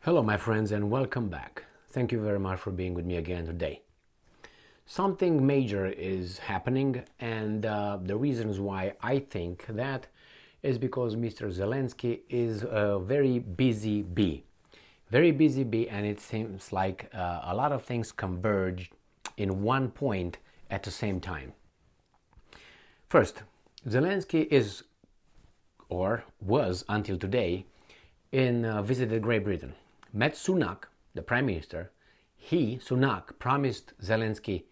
Hello, my friends, and welcome back. Thank you very much for being with me again today. Something major is happening, and the reasons why I think that is because Mr. Zelensky is a very busy bee. Very busy bee, and it seems like a lot of things converge in one point at the same time. First, Zelensky is, or was until today, visited Great Britain. Met Sunak, the Prime Minister. Sunak, promised Zelensky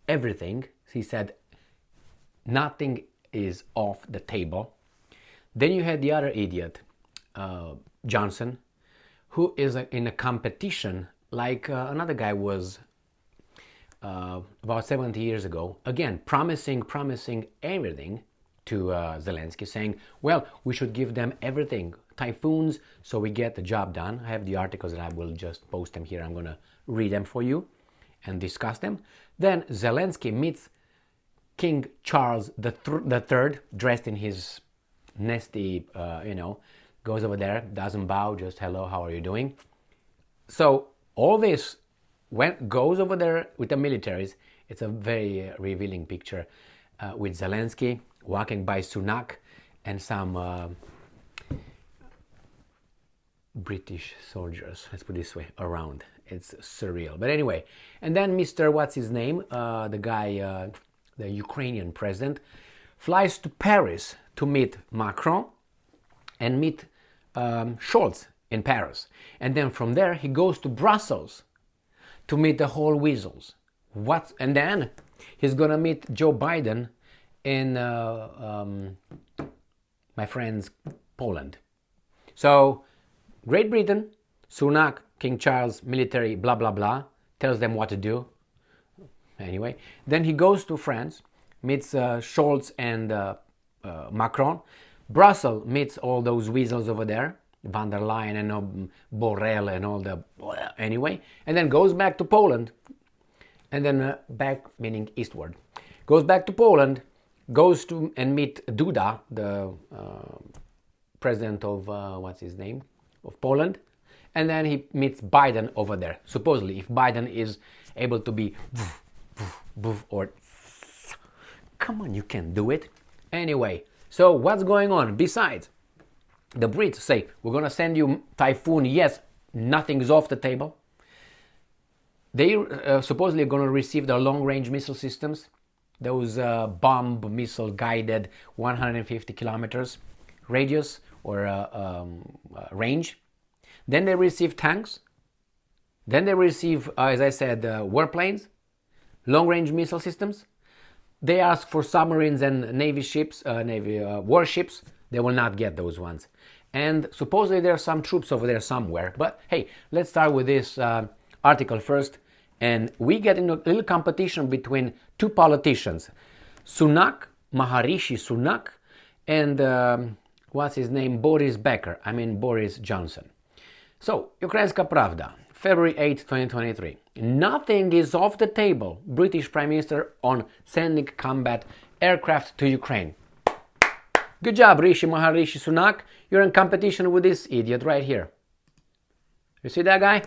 everything. He said nothing is off the table. Then you had the other idiot, Johnson, who is in a competition like another guy was about 70 years ago. Again, promising everything to Zelensky, saying, well, we should give them everything. Typhoons, so we get the job done. I have the articles and I will just post them here. I'm going to read them for you and discuss them. Then Zelensky meets King Charles III, dressed in his nasty, goes over there, doesn't bow, just hello, how are you doing? So all this goes over there with the militaries. It's a very revealing picture with Zelensky walking by Sunak and some British soldiers, let's put it this way, around. It's surreal. But anyway, and then Mr. What's his name? The guy, the Ukrainian president, flies to Paris to meet Macron and meet Scholz in Paris. And then from there, he goes to Brussels to meet the whole weasels. And then he's gonna meet Joe Biden in, my friends, Poland. So, Great Britain, Sunak, King Charles, military, blah, blah, blah, tells them what to do. Anyway, then he goes to France, meets Scholz and Macron. Brussels meets all those weasels over there, van der Leyen and Borrell and all the... Anyway, and then goes back to Poland. And then back, meaning eastward. Goes back to Poland, goes to and meet Duda, the president of, what's his name? Of Poland, and then he meets Biden over there. Supposedly, if Biden is able to be or come on, you can do it. Anyway, so what's going on? Besides, the Brits say, we're going to send you Typhoon. Yes, nothing's off the table. They supposedly are going to receive the long-range missile systems, those bomb missile guided 150 kilometers radius or range. Then they receive tanks. Then they receive, as I said, warplanes, long-range missile systems. They ask for submarines and Navy ships, warships. They will not get those ones. And supposedly there are some troops over there somewhere. But hey, let's start with this article first. And we get into a little competition between two politicians, Sunak, Maharishi Sunak, and what's his name? Boris Johnson. So, Ukrainska Pravda, February 8, 2023. Nothing is off the table. British Prime Minister on sending combat aircraft to Ukraine. Good job, Maharishi Sunak. You're in competition with this idiot right here. You see that guy?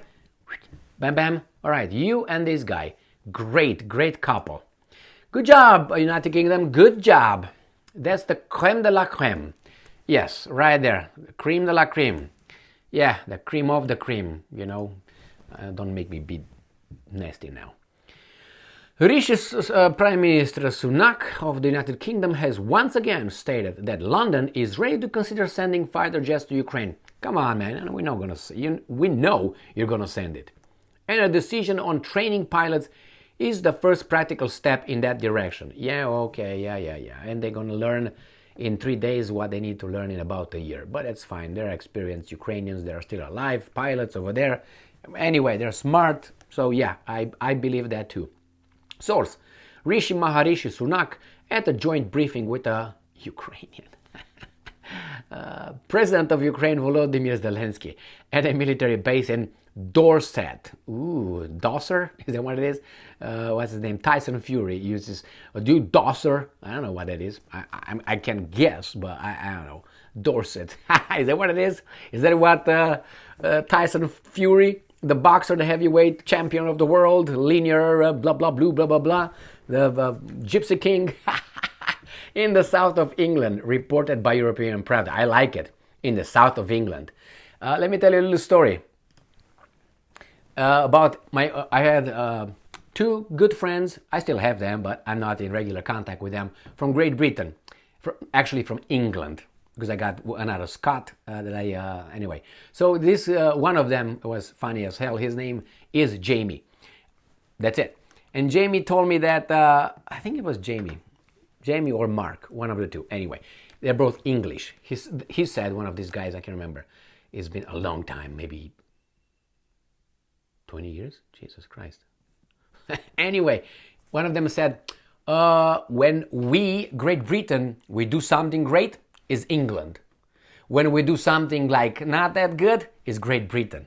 Bam, bam. All right, you and this guy. Great couple. Good job, United Kingdom. Good job. That's the creme de la creme. Yes, right there. Cream de la creme. Yeah, the cream of the cream, Don't make me be nasty now. Prime Minister Sunak of the United Kingdom has once again stated that London is ready to consider sending fighter jets to Ukraine. Come on, man. We know you're going to send it. And a decision on training pilots is the first practical step in that direction. Yeah, okay, yeah. And they're going to learn in 3 days what they need to learn in about a year. But it's fine. They're experienced Ukrainians. They're still alive. Pilots over there. Anyway, they're smart. So yeah, I believe that too. Source, Maharishi Sunak at a joint briefing with a Ukrainian. President of Ukraine Volodymyr Zelensky at a military base in Dorset. Ooh, Dosser? Is that what it is? What's his name? Tyson Fury uses, Dosser? I don't know what that is. I can guess, but I don't know. Dorset. Is that what it is? Is that what Tyson Fury, the boxer, the heavyweight champion of the world, linear, blah, blah, blue, blah, blah, blah, the Gypsy King in the south of England, reported by European Pravda. I like it. In the south of England. Let me tell you a little story about I had two good friends. I still have them, but I'm not in regular contact with them, from Great Britain, actually from England, because I got another Scot anyway. So this one of them was funny as hell. His name is Jamie. That's it. And Jamie told me that I think it was Jamie or Mark, one of the two. Anyway, they're both English. He said, one of these guys, I can remember, it's been a long time, maybe 20 years. Jesus Christ. Anyway, one of them said, when we, Great Britain, we do something great, is England. When we do something like not that good, is Great Britain.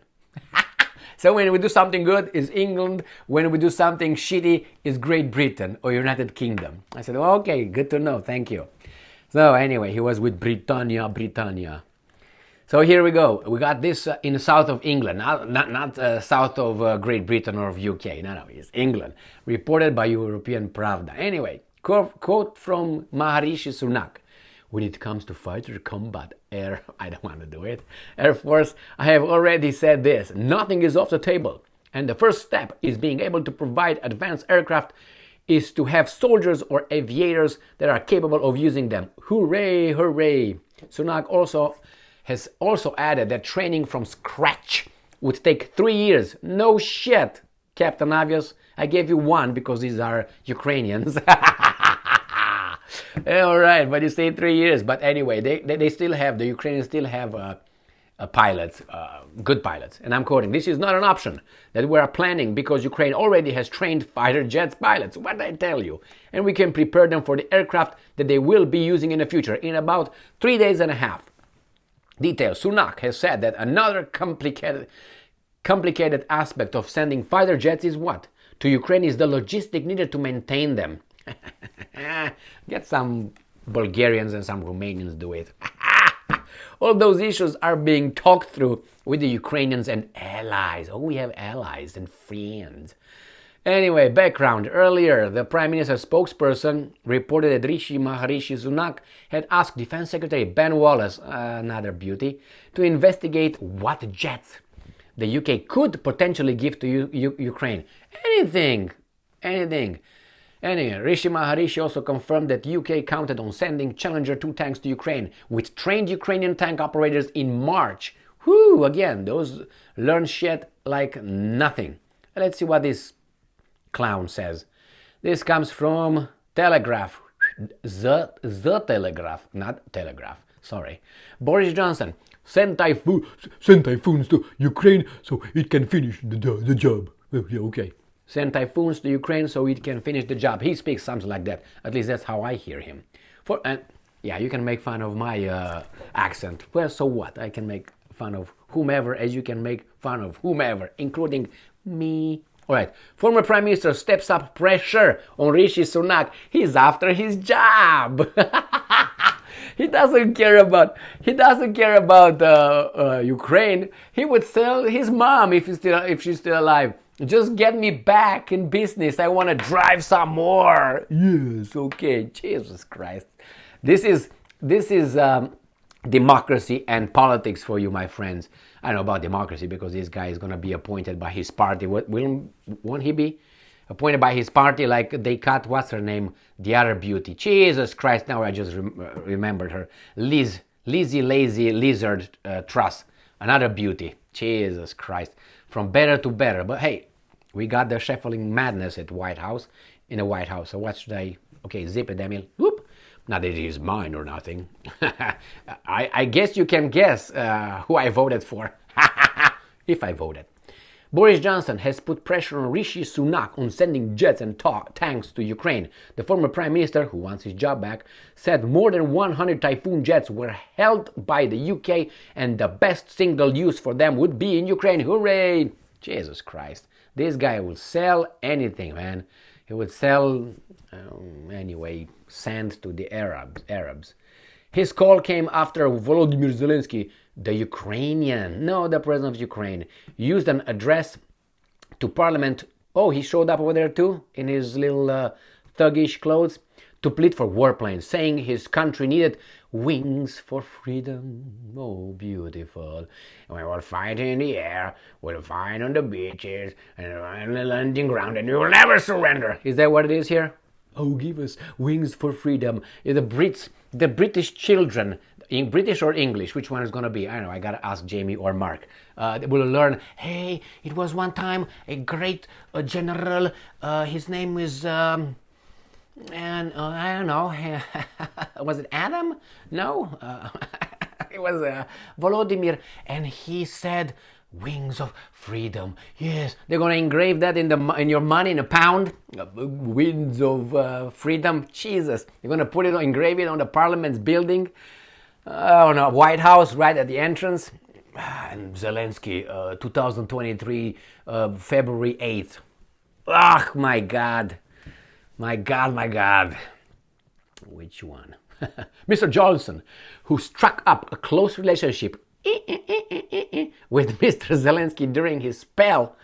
So when we do something good, is England. When we do something shitty, is Great Britain or United Kingdom. I said, well, okay, good to know, thank you. So anyway, he was with Britannia. So here we go. We got this in the south of England, not south of Great Britain or of UK. No, it's England. Reported by European Pravda. Anyway, quote from Maharishi Sunak. When it comes to fighter combat air, I don't want to do it. Air Force, I have already said this. Nothing is off the table. And the first step is being able to provide advanced aircraft is to have soldiers or aviators that are capable of using them. Hooray, hooray. Sunak has also added that training from scratch would take 3 years. No shit, Captain Obvious. I gave you 1 because these are Ukrainians. All right, but you say 3 years. But anyway, they still have, the Ukrainians still have pilots, good pilots. And I'm quoting, this is not an option that we are planning because Ukraine already has trained fighter jets pilots. What did I tell you? And we can prepare them for the aircraft that they will be using in the future in about 3 days and a half. Details. Sunak has said that another complicated aspect of sending fighter jets is what? To Ukraine is the logistic needed to maintain them. Get some Bulgarians and some Romanians do it. All those issues are being talked through with the Ukrainians and allies. Oh, we have allies and friends. Anyway, background. Earlier, the Prime Minister's spokesperson reported that Maharishi Sunak had asked Defense Secretary Ben Wallace, another beauty, to investigate what jets the UK could potentially give to Ukraine. Anything. Anyway, Rishi Maharishi also confirmed that UK counted on sending Challenger 2 tanks to Ukraine with trained Ukrainian tank operators in March. Whew, again, those learn shit like nothing. Let's see what this clown says. This comes from Telegraph. The Telegraph, not Telegraph, sorry. Boris Johnson, send Typhoons to Ukraine so it can finish the job. Yeah, okay. Send Typhoons to Ukraine so it can finish the job. He speaks something like that. At least that's how I hear him. Yeah, you can make fun of my accent. Well, so what? I can make fun of whomever as you can make fun of whomever, including me. All right. Former Prime Minister steps up pressure on Rishi Sunak. He's after his job. He doesn't care about Ukraine. He would sell his mom if she's still alive. Just get me back in business. I want to drive some more. Yes, okay. Jesus Christ. This is democracy and politics for you, my friends. I know about democracy because this guy is going to be appointed by his party. Won't he be appointed by his party like they cut, what's her name, the other beauty? Jesus Christ, now I just remembered her. Lizzie Lazy Lizard Truss, another beauty. Jesus Christ. From better to better. But hey, we got the shuffling madness in the White House. So what should I... Okay, zip it, Emil. Whoop. Not that it is mine or nothing. I guess you can guess who I voted for. If I voted. Boris Johnson has put pressure on Rishi Sunak on sending jets and tanks to Ukraine. The former Prime Minister, who wants his job back, said more than 100 Typhoon jets were held by the UK and the best single use for them would be in Ukraine. Hooray! Jesus Christ. This guy will sell anything, man. He would sell, anyway, sand to the Arabs. His call came after Volodymyr Zelensky, the Ukrainian, no, the president of Ukraine, used an address to parliament. Oh, he showed up over there too in his little thuggish clothes to plead for warplanes, saying his country needed wings for freedom. Oh, beautiful. We will fight in the air, we'll fight on the beaches, and on the landing ground, and we will never surrender. Is that what it is here? Oh, give us wings for freedom. The British children, in British or English, which one is going to be? I don't know, I got to ask Jamie or Mark. We'll learn, hey, it was one time a great general, his name is, and I don't know, was it Adam? No, it was Volodymyr, and he said, wings of freedom. Yes, they're gonna engrave that in your money in a pound. Wings of freedom. Jesus, they're gonna engrave it on the Parliament's building. Oh no, White House right at the entrance. And Zelensky, 2023, February 8th. Ah, my God. My God. Which one? Mr. Johnson, who struck up a close relationship with Mr. Zelensky during his spell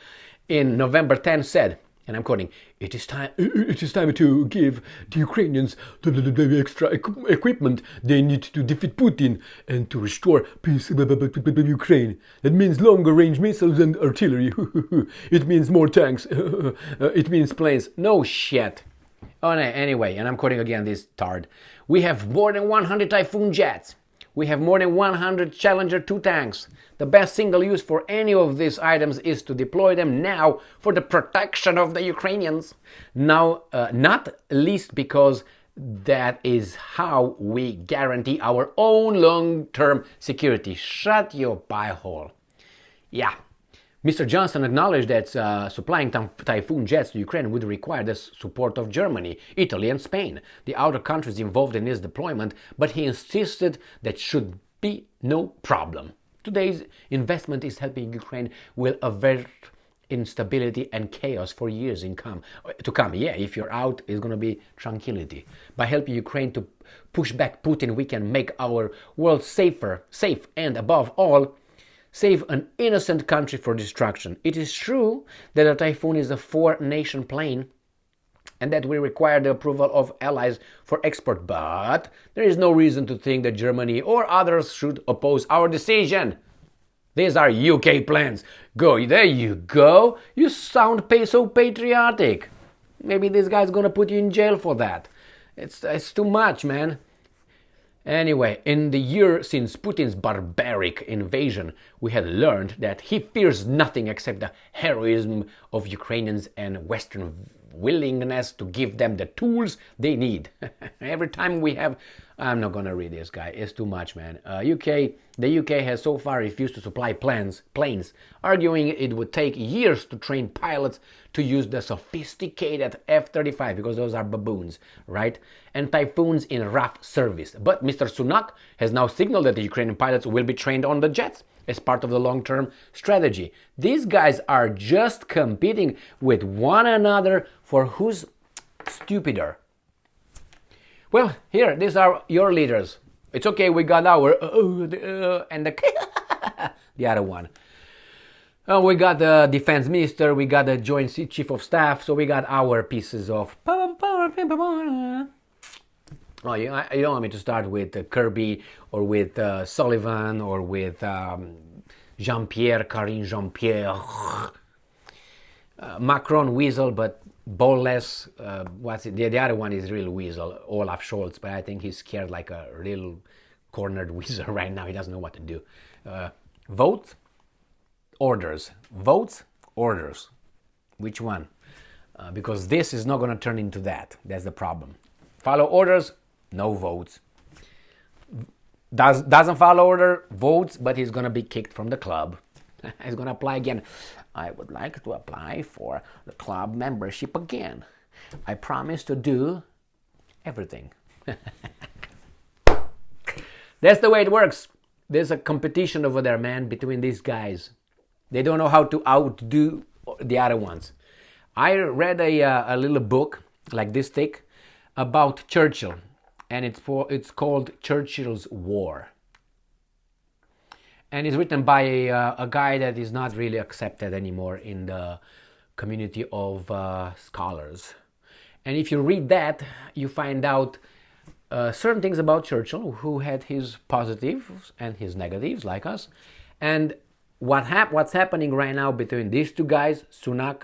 in November 10, said, and I'm quoting, it is time to give the Ukrainians the extra equipment they need to defeat Putin and to restore peace in Ukraine. That means longer range missiles and artillery. It means more tanks. It means planes. No shit. Oh, no, anyway, and I'm quoting again this tard. We have more than 100 Typhoon jets. We have more than 100 Challenger 2 tanks. The best single use for any of these items is to deploy them now for the protection of the Ukrainians. Now, not least because that is how we guarantee our own long-term security. Shut your pie hole. Yeah. Mr. Johnson acknowledged that supplying Typhoon jets to Ukraine would require the support of Germany, Italy and Spain, the other countries involved in this deployment, but he insisted that should be no problem. Today's investment is helping Ukraine will avert instability and chaos for years to come. Yeah, if you're out, it's going to be tranquility. By helping Ukraine to push back Putin, we can make our world safe, and above all, save an innocent country for destruction. It is true that a Typhoon is a 4-nation plane and that we require the approval of allies for export, but there is no reason to think that Germany or others should oppose our decision. These are UK plans. Go, there you go. You sound so patriotic. Maybe this guy's gonna put you in jail for that. It's too much, man. Anyway, in the year since Putin's barbaric invasion, we had learned that he fears nothing except the heroism of Ukrainians and Western willingness to give them the tools they need. Every time we have... I'm not going to read this guy. It's too much, man. The UK has so far refused to supply planes, arguing it would take years to train pilots to use the sophisticated F-35, because those are baboons, right? And Typhoons in rough service. But Mr. Sunak has now signaled that the Ukrainian pilots will be trained on the jets as part of the long-term strategy. These guys are just competing with one another for who's stupider. Well, here, these are your leaders. It's okay, we got our and the other one. We got the defense minister, we got the joint chief of staff, so we got our pieces of... Oh, you don't want me to start with Kirby or with Sullivan or with Karine Jean-Pierre. Macron weasel, but ballless. What's it? The other one is real weasel, Olaf Scholz, but I think he's scared like a real cornered weasel right now. He doesn't know what to do. Vote, orders. Votes, orders. Which one? Because this is not going to turn into that. That's the problem. Follow orders, no votes. Doesn't follow order, votes, but he's going to be kicked from the club. He's going to apply again. I would like to apply for the club membership again. I promise to do everything. That's the way it works. There's a competition over there, man, between these guys. They don't know how to outdo the other ones. I read a little book, like this thick, about Churchill. and it's called Churchill's War. And it's written by a guy that is not really accepted anymore in the community of scholars. And if you read that, you find out certain things about Churchill, who had his positives and his negatives, like us. And what's happening right now between these two guys, Sunak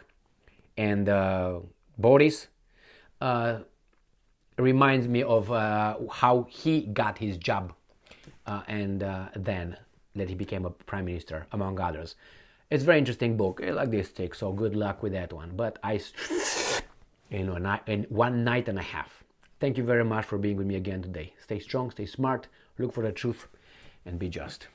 and Boris, reminds me of how he got his job and then that he became a prime minister, among others. It's a very interesting book. I like this stick, so good luck with that one. But in 1 night and a half. Thank you very much for being with me again today. Stay strong, stay smart, look for the truth, and be just.